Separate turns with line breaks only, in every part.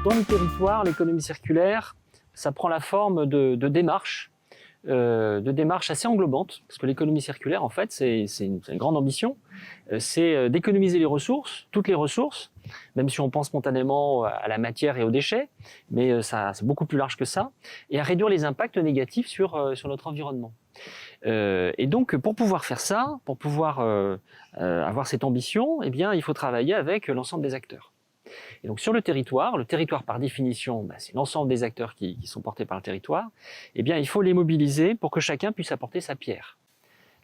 Dans les territoires, l'économie circulaire, ça prend la forme de démarches assez englobantes, parce que l'économie circulaire, en fait, c'est une grande ambition, c'est d'économiser les ressources, toutes les ressources, même si on pense spontanément à la matière et aux déchets, mais c'est beaucoup plus large que ça, et à réduire les impacts négatifs sur notre environnement. Et donc, pour pouvoir faire ça, pour pouvoir avoir cette ambition, eh bien, il faut travailler avec l'ensemble des acteurs. Et donc sur le territoire par définition, c'est l'ensemble des acteurs qui sont portés par le territoire, eh bien il faut les mobiliser pour que chacun puisse apporter sa pierre.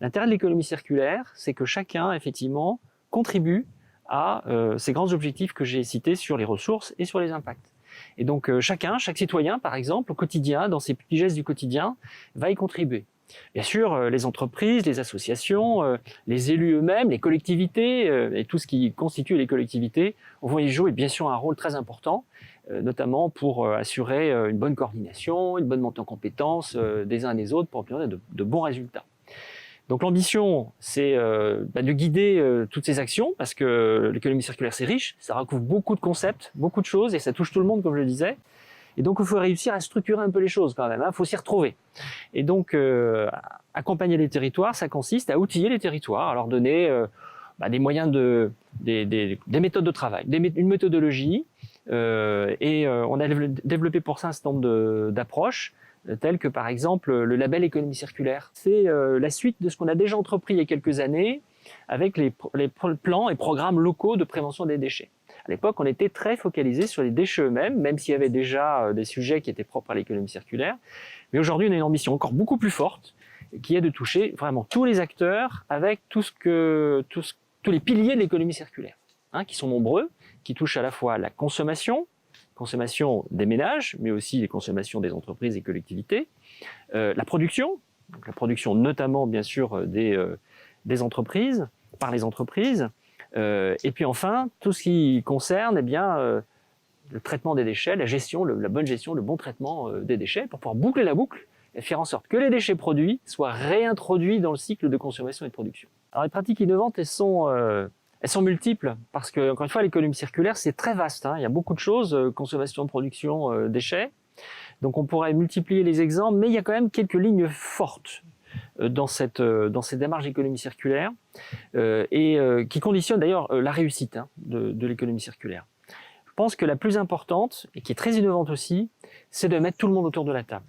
L'intérêt de l'économie circulaire, c'est que chacun, effectivement, contribue à ces grands objectifs que j'ai cités sur les ressources et sur les impacts. Et donc chaque citoyen, par exemple, au quotidien, dans ses petits gestes du quotidien, va y contribuer. Bien sûr, les entreprises, les associations, les élus eux-mêmes, les collectivités et tout ce qui constitue les collectivités vont y jouer bien sûr un rôle très important, notamment pour assurer une bonne coordination, une bonne montée en compétences des uns et des autres pour obtenir de bons résultats. Donc l'ambition, c'est de guider toutes ces actions, parce que l'économie circulaire, c'est riche, ça recouvre beaucoup de concepts, beaucoup de choses, et ça touche tout le monde, comme je le disais. Et donc il faut réussir à structurer un peu les choses quand même, il faut s'y retrouver. Et donc accompagner les territoires, ça consiste à outiller les territoires, à leur donner des moyens, des méthodes de travail, une méthodologie, et on a développé pour ça un certain nombre d'approches, telles que par exemple le label économie circulaire. C'est la suite de ce qu'on a déjà entrepris il y a quelques années avec les plans et programmes locaux de prévention des déchets. À l'époque, on était très focalisé sur les déchets eux-mêmes, même s'il y avait déjà des sujets qui étaient propres à l'économie circulaire. Mais aujourd'hui, on a une ambition encore beaucoup plus forte, qui est de toucher vraiment tous les acteurs avec tous les piliers de l'économie circulaire, qui sont nombreux, qui touchent à la fois la consommation des ménages, mais aussi les consommations des entreprises et collectivités, la production, donc la production notamment bien sûr des entreprises, par les entreprises, et puis enfin tout ce qui concerne le traitement des déchets, la bonne gestion, le bon traitement des déchets, pour pouvoir boucler la boucle et faire en sorte que les déchets produits soient réintroduits dans le cycle de consommation et de production. Alors les pratiques innovantes, elles sont multiples, parce que, encore une fois, l'économie circulaire, c'est très vaste, il y a beaucoup de choses, consommation, production, déchets. Donc on pourrait multiplier les exemples, mais il y a quand même quelques lignes fortes dans cette démarche d'économie circulaire, et qui conditionnent d'ailleurs la réussite de l'économie circulaire. Je pense que la plus importante, et qui est très innovante aussi, c'est de mettre tout le monde autour de la table.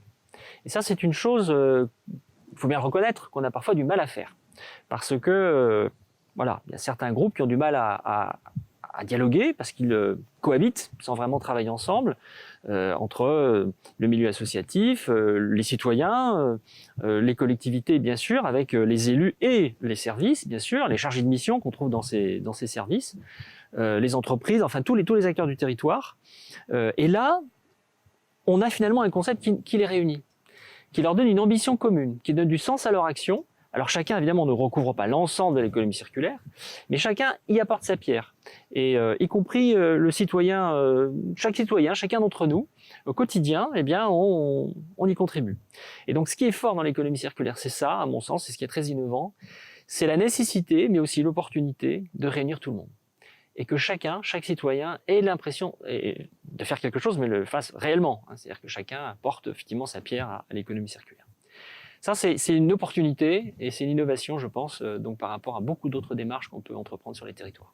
Et ça, c'est une chose, il faut bien le reconnaître, qu'on a parfois du mal à faire. Parce que, il y a certains groupes qui ont du mal à dialoguer, parce qu'ils cohabitent sans vraiment travailler ensemble, entre le milieu associatif, les citoyens, les collectivités, bien sûr, avec les élus et les services, bien sûr, les chargés de mission qu'on trouve dans ces services, les entreprises, enfin tous les acteurs du territoire. Et là, on a finalement un concept qui les réunit, qui leur donne une ambition commune, qui donne du sens à leur action. Alors chacun, évidemment, ne recouvre pas l'ensemble de l'économie circulaire, mais chacun y apporte sa pierre, et y compris le citoyen, chacun d'entre nous, au quotidien, on y contribue. Et donc ce qui est fort dans l'économie circulaire, c'est ça, à mon sens, c'est ce qui est très innovant, c'est la nécessité, mais aussi l'opportunité de réunir tout le monde. Et que chaque citoyen ait l'impression de faire quelque chose, mais le fasse réellement. C'est-à-dire que chacun apporte effectivement sa pierre à l'économie circulaire. Ça, c'est une opportunité et c'est une innovation, je pense, donc par rapport à beaucoup d'autres démarches qu'on peut entreprendre sur les territoires.